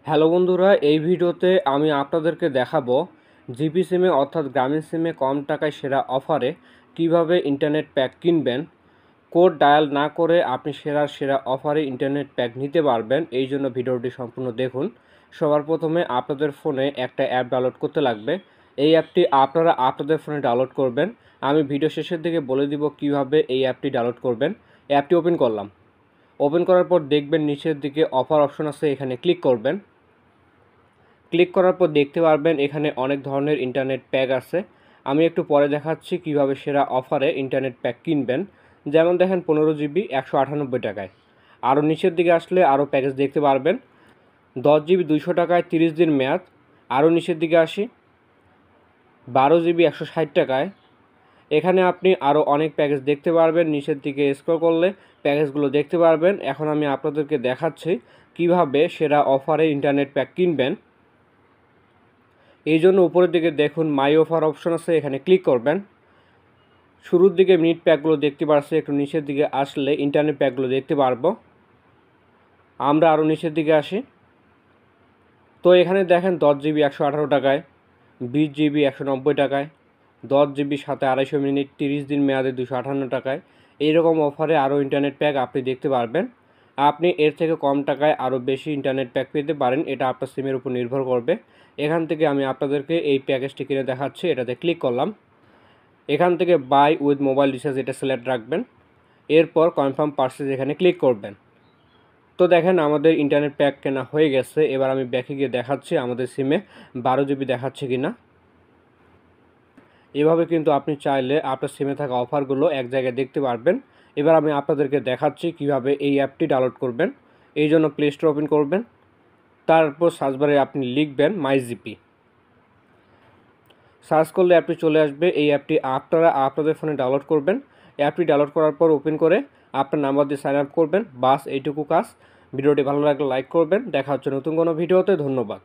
Hello বন্ধুরা, এই ভিডিওতে আমি আপনাদেরকে দেখাবো জিপি সিমে অর্থাৎ গ্রামীণ সিমে কম টাকায় সেরা অফারে কিভাবে ইন্টারনেট প্যাক কিনবেন। কোড ডায়াল না করে আপনি সেরা অফারে ইন্টারনেট প্যাক নিতে পারবেন। এই জন্য ভিডিওটি সম্পূর্ণ দেখুন। সবার প্রথমে আপনাদের ফোনে একটা অ্যাপ ডাউনলোড করতে লাগবে। এই অ্যাপটি আপনারা আপনাদের ফোনে ডাউনলোড করবেন। আমি ভিডিও শেষের দিকে বলে দিব কিভাবে এই অ্যাপটি ডাউনলোড করবেন। অ্যাপটি ওপেন করলাম। ওপেন করার পর দেখবেন নিচের দিকে অফার অপশন আছে, এখানে ক্লিক করবেন। ক্লিক করার পর দেখতে পারবেন এখানে অনেক ধরনের ইন্টারনেট প্যাক আছে। আমি একটু পরে দেখাচ্ছি কিভাবে সেরা অফারে ইন্টারনেট প্যাক কিনবেন। যেমন দেখেন 15 GB 198 টাকায়। আরও নিচের দিকে আসলে আরও প্যাকেজ দেখতে পারবেন। 10 GB 200 টাকায় 30 দিন মেয়াদ। আরও নিচের দিকে আসি, 12 GB 160 টাকায়। এখানে আপনি আরও অনেক প্যাকেজ দেখতে পারবেন। নিচের দিকে স্ক্রল করলে প্যাকেজগুলো দেখতে পারবেন। এখন আমি আপনাদেরকে দেখাচ্ছি কিভাবে সেরা অফারে ইন্টারনেট প্যাক কিনবেন। এই জন্য উপরের দিকে দেখুন মাই অফার অপশন আছে, এখানে ক্লিক করবেন। শুরুর দিকে মিনিট প্যাকগুলো দেখতে পারছে, একটু নিচের দিকে আসলে ইন্টারনেট প্যাকগুলো দেখতে পারবো। আমরা আরও নিচের দিকে আসি, তো এখানে দেখেন 10 GB 118 টাকায়, 20 GB 190 টাকায়, 10 GB সাথে 250 মিনিট, 30 দিন মেয়াদে 258 টাকায়। এইরকম অফারে আরও ইন্টারনেট প্যাক আপনি দেখতে পারবেন। আপনি এর থেকে কম টাকায় আরও বেশি ইন্টারনেট প্যাক পেতে পারেন, এটা আপনার সিমের উপর নির্ভর করবে। এখান থেকে আমি আপনাদেরকে এই প্যাকেজটি কিনে দেখাচ্ছি, এটাতে ক্লিক করলাম। এখান থেকে বাই উইথ মোবাইল রিচার্জ এটা সিলেক্ট রাখবেন। এরপর কনফার্ম পারচেজ এখানে ক্লিক করবেন। তো দেখেন আমাদের ইন্টারনেট প্যাক কেনা হয়ে গেছে। এবার আমি ব্যাকে গিয়ে দেখাচ্ছি আমাদের সিমে 12 GB দেখাচ্ছে কিনা। এভাবে কিন্তু আপনি চাইলে আপনার সিমে থাকা অফারগুলো এক জায়গায় দেখতে পারবেন। এবার আমি আপনাদেরকে দেখাচ্ছি কিভাবে এই অ্যাপটি ডাউনলোড করবেন। এই জন্য প্লে স্টোর ওপেন করবেন। তারপর সার্চ বারে আপনি লিখবেন মাই জিপি। সার্চ করলে অ্যাপটি চলে আসবে। এই অ্যাপটি আপনারা আপনাদের ফোনে ডাউনলোড করবেন। অ্যাপটি ডাউনলোড করার পর ওপেন করে আপনার নাম্বার দিয়ে সাইন আপ করবেন। বাস এইটুকু কাজ। ভিডিওটি ভালো লাগলে লাইক করবেন। দেখা হচ্ছে নতুন কোনো ভিডিওতে। ধন্যবাদ।